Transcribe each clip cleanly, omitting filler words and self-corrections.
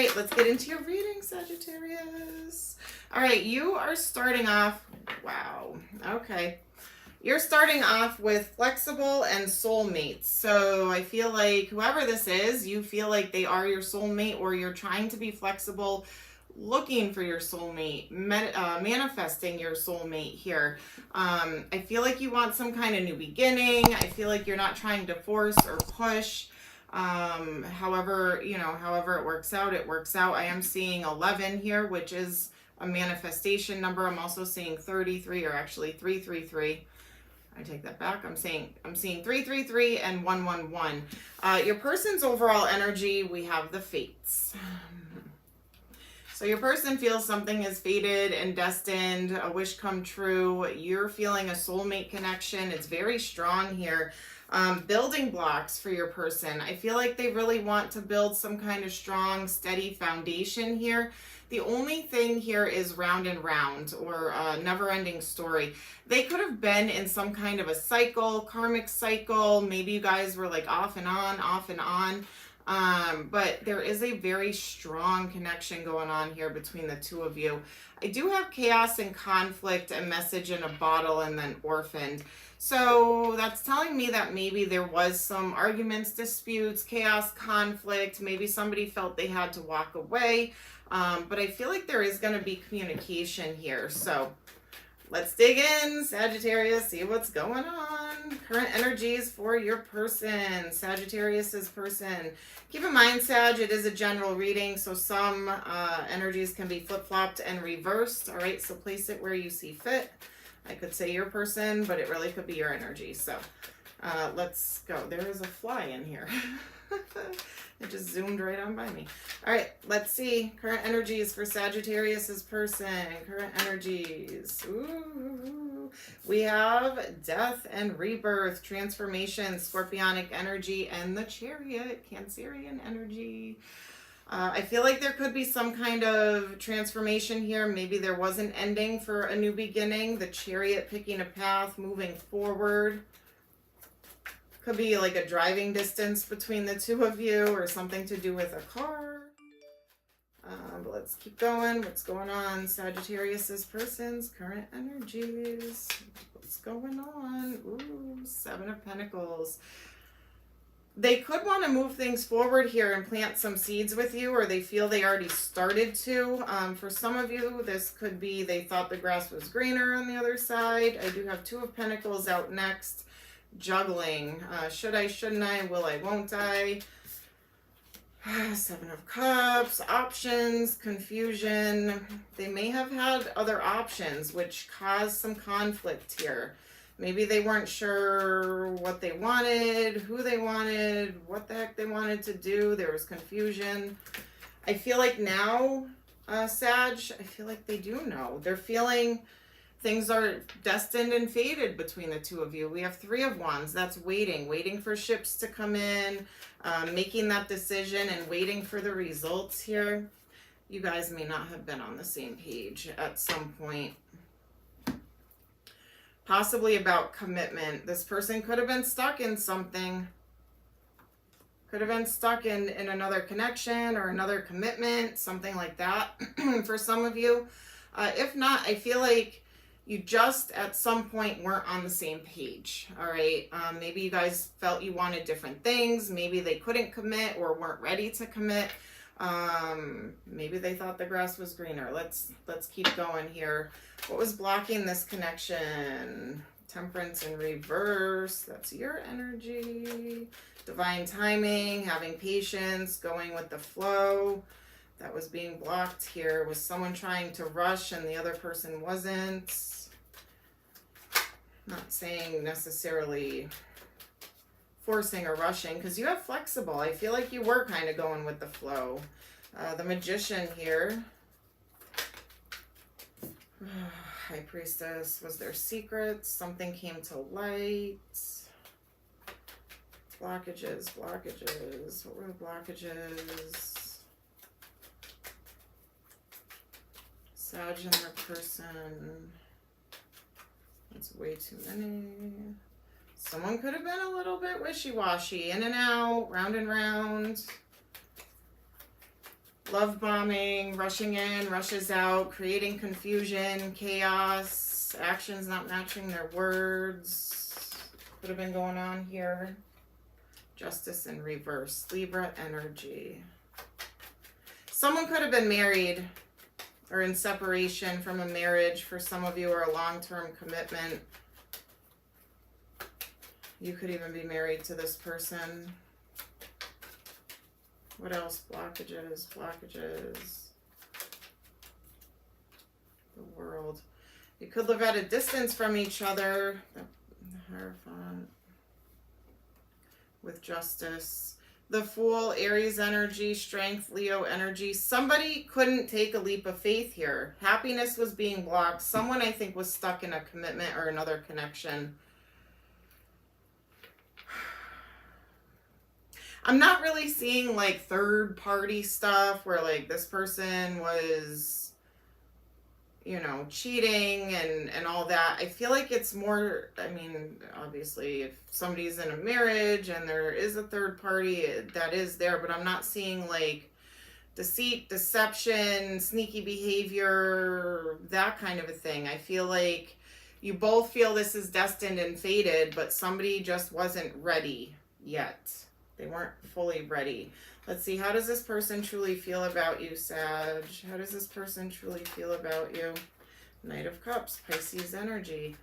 right, let's get into your reading, Sagittarius. All right, you are starting off, wow, okay. You're starting off with flexible and soulmates. So I feel like whoever this is, you feel like they are your soulmate, or you're trying to be flexible, looking for your soulmate, manifesting your soulmate here. I feel like you want some kind of new beginning. I feel like you're not trying to force or push. However, however it works out, it works out. I am seeing 11 here, which is a manifestation number. I'm also seeing 33, or actually 333. I take that back. I'm seeing 333 and 111. Your person's overall energy, we have the fates. So your person feels something is fated and destined, a wish come true. You're feeling a soulmate connection. It's very strong here. Building blocks for your person. I feel like they really want to build some kind of strong, steady foundation here. The only thing here is round and round, or never-ending story. They could have been in some kind of a cycle, karmic cycle. Maybe you guys were like off and on, off and on. But there is a very strong connection going on here between the two of you. I do have chaos and conflict, a message in a bottle, and then orphaned. So that's telling me that maybe there was some arguments, disputes, chaos, conflict. Maybe somebody felt they had to walk away. But I feel like there is going to be communication here. So let's dig in, Sagittarius, see what's going on. Current energies for your person, Sagittarius's person. Keep in mind, Sag, it is a general reading, so some energies can be flip-flopped and reversed. All right, so place it where you see fit. I could say your person, but it really could be your energy. So let's go. There is a fly in here. It just zoomed right on by me. All right, let's see. Current energies for Sagittarius's person. Current energies. Ooh. We have death and rebirth, transformation, scorpionic energy, and the chariot, Cancerian energy. I feel like there could be some kind of transformation here. Maybe there was an ending for a new beginning. The chariot picking a path, moving forward. Could be like a driving distance between the two of you, or something to do with a car. But let's keep going. What's going on? Sagittarius's person's current energies. What's going on? Ooh, Seven of Pentacles. They could want to move things forward here and plant some seeds with you, or they feel they already started to. For some of you, this could be they thought the grass was greener on the other side. I do have Two of Pentacles out next. Juggling. Should I, shouldn't I, will I, won't I? Seven of Cups. Options, confusion. They may have had other options which caused some conflict here. Maybe they weren't sure what they wanted, who they wanted, what the heck they wanted to do. There was confusion. I feel like now, Sag, I feel like they do know. They're feeling things are destined and fated between the two of you. We have Three of Wands. That's waiting for ships to come in, making that decision and waiting for the results here. You guys may not have been on the same page at some point. Possibly about commitment. This person could have been stuck in something. Could have been stuck in another connection or another commitment, something like that for some of you. If not, I feel like you just at some point weren't on the same page. All right. Maybe you guys felt you wanted different things. Maybe they couldn't commit or weren't ready to commit. Maybe they thought the grass was greener. Let's keep going here. What was blocking this connection? Temperance in reverse. That's your energy. Divine timing, having patience, going with the flow. That was being blocked here. Was someone trying to rush and the other person wasn't? Not saying necessarily forcing or rushing, because you have flexible. I feel like you were kind of going with the flow. The Magician here. High Priestess. Was there secrets? Something came to light. Blockages. What were the blockages? Sag and their person. That's way too many. Someone could have been a little bit wishy-washy, in and out, round and round. Love bombing, rushing in, rushes out, creating confusion, chaos, actions not matching their words. Could have been going on here. Justice in reverse, Libra energy. Someone could have been married or in separation from a marriage for some of you, or a long-term commitment. You could even be married to this person. What else? Blockages, blockages. The world. You could live at a distance from each other. The Hierophant. With justice. The Fool, Aries energy, strength, Leo energy. Somebody couldn't take a leap of faith here. Happiness was being blocked. Someone, I think, was stuck in a commitment or another connection. I'm not really seeing like third party stuff where like this person was, you know, cheating and all that. I feel like it's more, I mean, obviously if somebody's in a marriage and there is a third party, that is there, but I'm not seeing like deceit, deception, sneaky behavior, that kind of a thing. I feel like you both feel this is destined and fated, but somebody just wasn't ready yet. They weren't fully ready. Let's see. How does this person truly feel about you, Sag? How does this person truly feel about you? Knight of Cups, Pisces energy.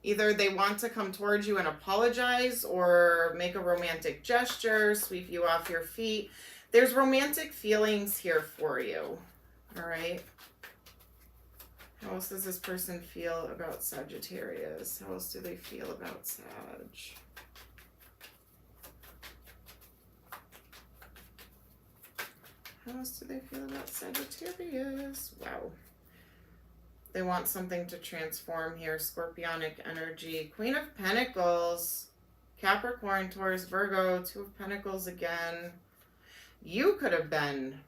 Either they want to come towards you and apologize or make a romantic gesture, sweep you off your feet. There's romantic feelings here for you. All right. How else does this person feel about Sagittarius? How else do they feel about Sag? How else do they feel about Sagittarius? Wow. They want something to transform here. Scorpionic energy. Queen of Pentacles. Capricorn, Taurus, Virgo. Two of Pentacles again. You could have been.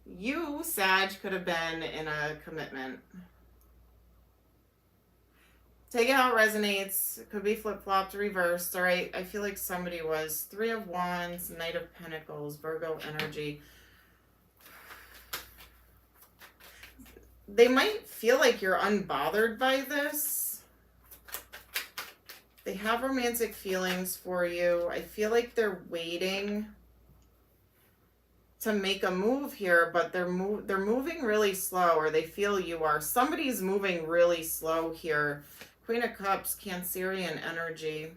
You, Sag, could have been in a commitment. Take it how it resonates. It could be flip-flopped, reversed. All right. I feel like somebody was. Three of Wands, Knight of Pentacles, Virgo energy. They might feel like you're unbothered by this. They have romantic feelings for you. I feel like they're waiting to make a move here, but they're moving really slow, or they feel you are. Somebody's moving really slow here. Queen of Cups, Cancerian energy.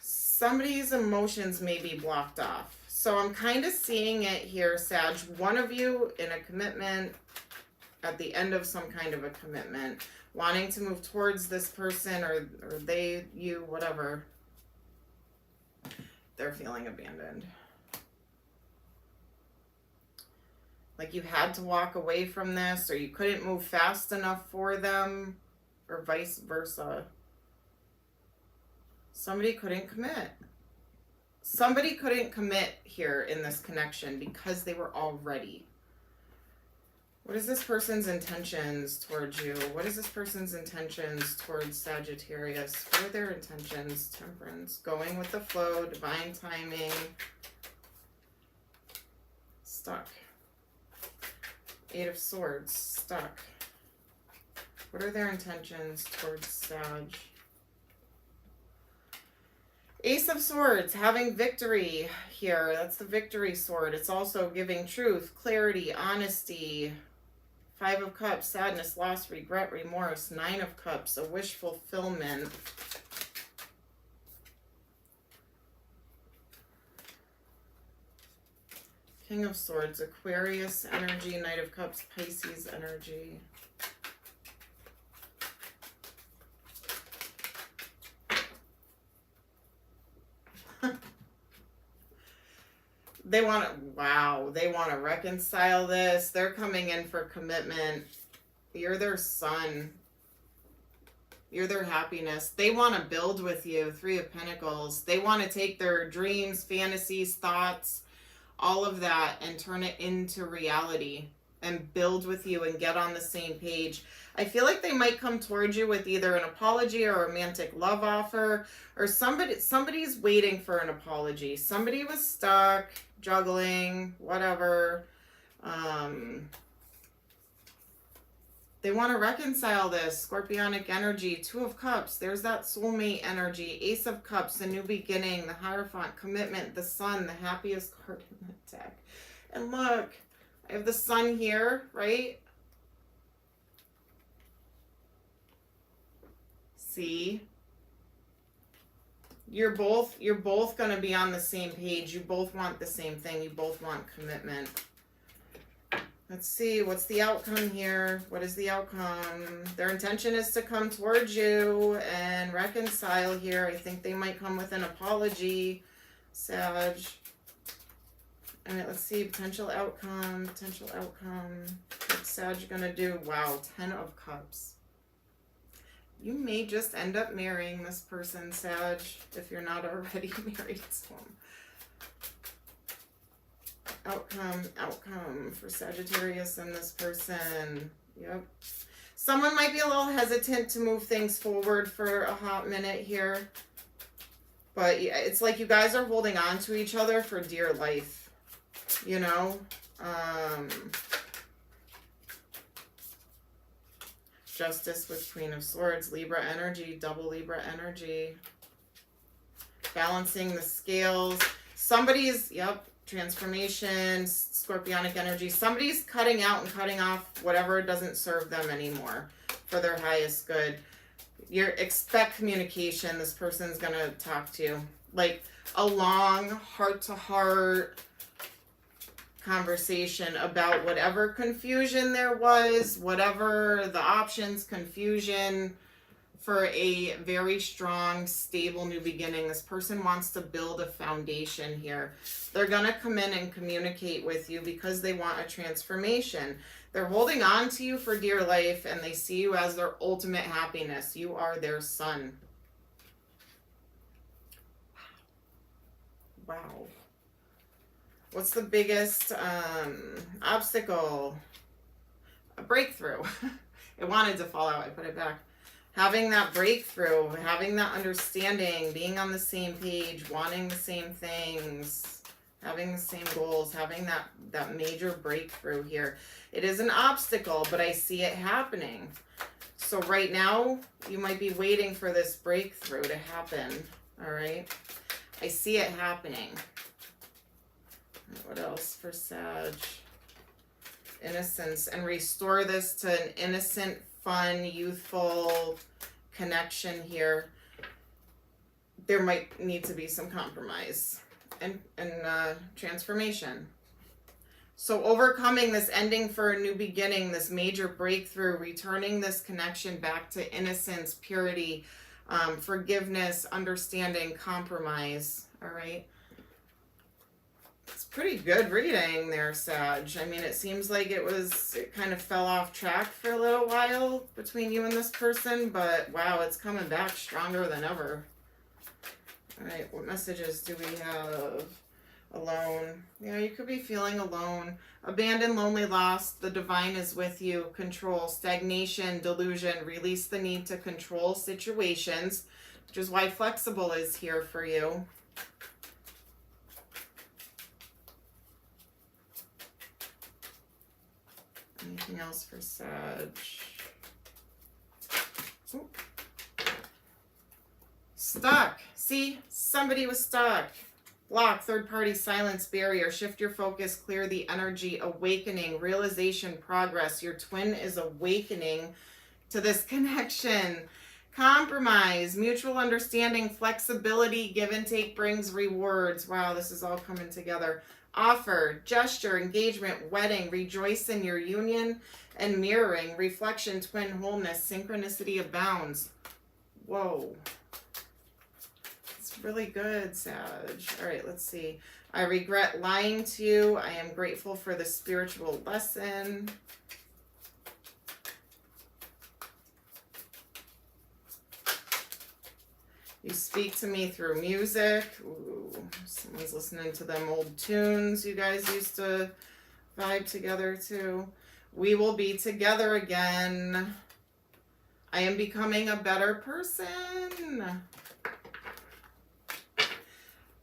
Somebody's emotions may be blocked off. So I'm kind of seeing it here, Sag. One of you in a commitment, at the end of some kind of a commitment, wanting to move towards this person, or they, you, whatever. They're feeling abandoned. Like you had to walk away from this, or you couldn't move fast enough for them, or vice versa. Somebody couldn't commit. Somebody couldn't commit here in this connection because they were all ready. What is this person's intentions towards you? What is this person's intentions towards Sagittarius? What are their intentions? Temperance. Going with the flow. Divine timing. Stuck. Eight of Swords. Stuck. What are their intentions towards Sag? Ace of Swords, having victory here. That's the victory sword. It's also giving truth, clarity, honesty. Five of Cups, sadness, loss, regret, remorse. Nine of Cups, a wish fulfillment. King of Swords, Aquarius energy. Knight of Cups, Pisces energy. They want to, wow, they want to reconcile this. They're coming in for commitment. You're their sun. You're their happiness. They want to build with you. Three of Pentacles. They want to take their dreams, fantasies, thoughts, all of that, and turn it into reality. and build with you and get on the same page. I feel like they might come towards you with either an apology or a romantic love offer, or somebody's waiting for an apology. Somebody was stuck, juggling, whatever. They want to reconcile this. Scorpionic energy, Two of Cups. There's that soulmate energy. Ace of Cups, the new beginning, the Hierophant, commitment, the Sun, the happiest card in the deck. And look, I have the Sun here, right? See? You're both going to be on the same page. You both want the same thing. You both want commitment. Let's see, what's the outcome here? What is the outcome? Their intention is to come towards you and reconcile here. I think they might come with an apology, Sag. All right, let's see, potential outcome. What's Sag gonna do? Wow, 10 of Cups. You may just end up marrying this person, Sag, if you're not already married to them. Outcome for Sagittarius and this person. Yep. Someone might be a little hesitant to move things forward for a hot minute here. But it's like you guys are holding on to each other for dear life. You know? Justice with Queen of Swords. Libra energy. Double Libra energy. Balancing the scales. Somebody's, yep. Transformation, scorpionic energy. Somebody's cutting out and cutting off whatever doesn't serve them anymore for their highest good. You expect communication. This person's going to talk to you. Like a long heart-to-heart conversation about whatever confusion there was, whatever the options, confusion, for a very strong, stable new beginning. This person wants to build a foundation here. They're going to come in and communicate with you because they want a transformation. They're holding on to you for dear life, and they see you as their ultimate happiness. You are their sun. Wow. What's the biggest obstacle? A breakthrough. It wanted to fall out. I put it back. Having that breakthrough, having that understanding, being on the same page, wanting the same things, having the same goals, having that major breakthrough here. It is an obstacle, but I see it happening. So right now, you might be waiting for this breakthrough to happen, all right? I see it happening. What else for Sag? Innocence, and restore this to an innocent, fun, youthful connection here. There might need to be some compromise and transformation. So overcoming this ending for a new beginning, this major breakthrough, returning this connection back to innocence, purity, forgiveness, understanding, compromise. All right. It's pretty good reading there, Sag. I mean, it seems like it kind of fell off track for a little while between you and this person, but wow, it's coming back stronger than ever. All right, what messages do we have? Alone. Yeah, you could be feeling alone. Abandoned, lonely, lost. The divine is with you. Control, stagnation, delusion. Release the need to control situations, which is why flexible is here for you. Anything else for Sag? Ooh. Stuck. See? Somebody was stuck. Block, third party, silence, barrier. Shift your focus, clear the energy, awakening, realization, progress. Your twin is awakening to this connection. Compromise, mutual understanding, flexibility, give and take brings rewards. Wow, this is all coming together. Offer, gesture, engagement, wedding, rejoice in your union, and mirroring, reflection, twin wholeness, synchronicity abounds. Whoa. It's really good, Sag. All right, let's see. I regret lying to you. I am grateful for the spiritual lesson. You speak to me through music. Ooh, someone's listening to them old tunes you guys used to vibe together to. We will be together again. I am becoming a better person.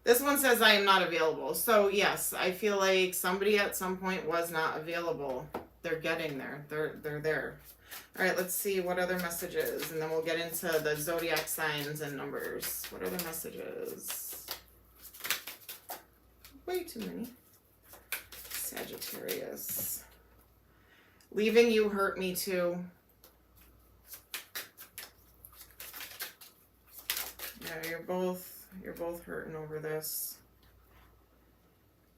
This one says I am not available. So yes, I feel like somebody at some point was not available. They're getting there. They're there. All right, let's see what other messages, and then we'll get into the zodiac signs and numbers. What other messages? Way too many. Sagittarius. Leaving you hurt me too. Yeah, you're both hurting over this.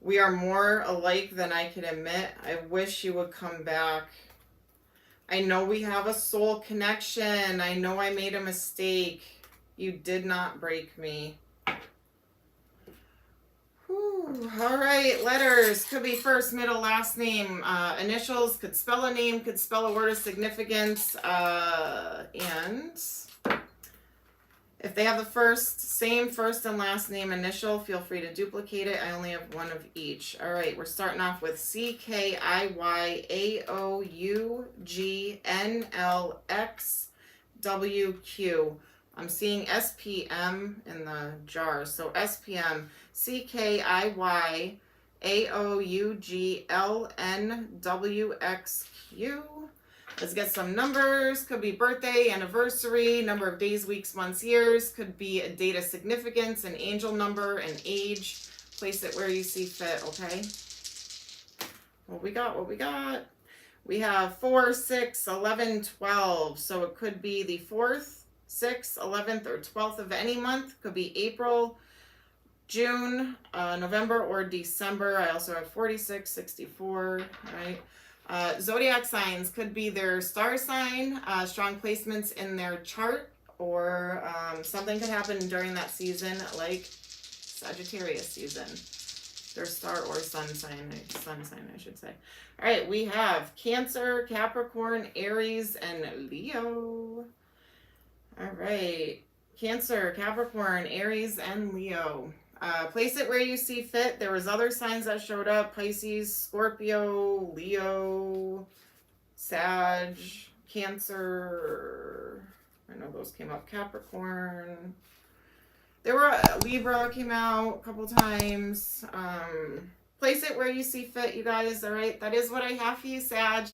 We are more alike than I can admit. I wish you would come back. I know we have a soul connection. I know I made a mistake. You did not break me. Whew. All right, letters. Could be first, middle, last name. Initials. Could spell a name. Could spell a word of significance. And if they have the same first and last name initial, feel free to duplicate it. I only have one of each. All right, we're starting off with CKIYAOUGNLXWQ. I'm seeing SPM in the jar. So SPM, CKIYAOUGLNWXQ. Let's get some numbers. Could be birthday, anniversary, number of days, weeks, months, years. Could be a date of significance, an angel number, an age. Place it where you see fit, okay? What we got? We have 4, 6, 11, 12. So it could be the 4th, 6th, 11th, or 12th of any month. Could be April, June, November, or December. I also have 46, 64, right? Zodiac signs could be their star sign, strong placements in their chart, or something could happen during that season, like Sagittarius season. Their star or sun sign, I should say. All right, we have Cancer, Capricorn, Aries, and Leo. All right, Cancer, Capricorn, Aries, and Leo. Place it where you see fit. There was other signs that showed up. Pisces, Scorpio, Leo, Sag, Cancer. I know those came up. Capricorn. There were Libra came out a couple times. Place it where you see fit, you guys. All right. That is what I have for you, Sag.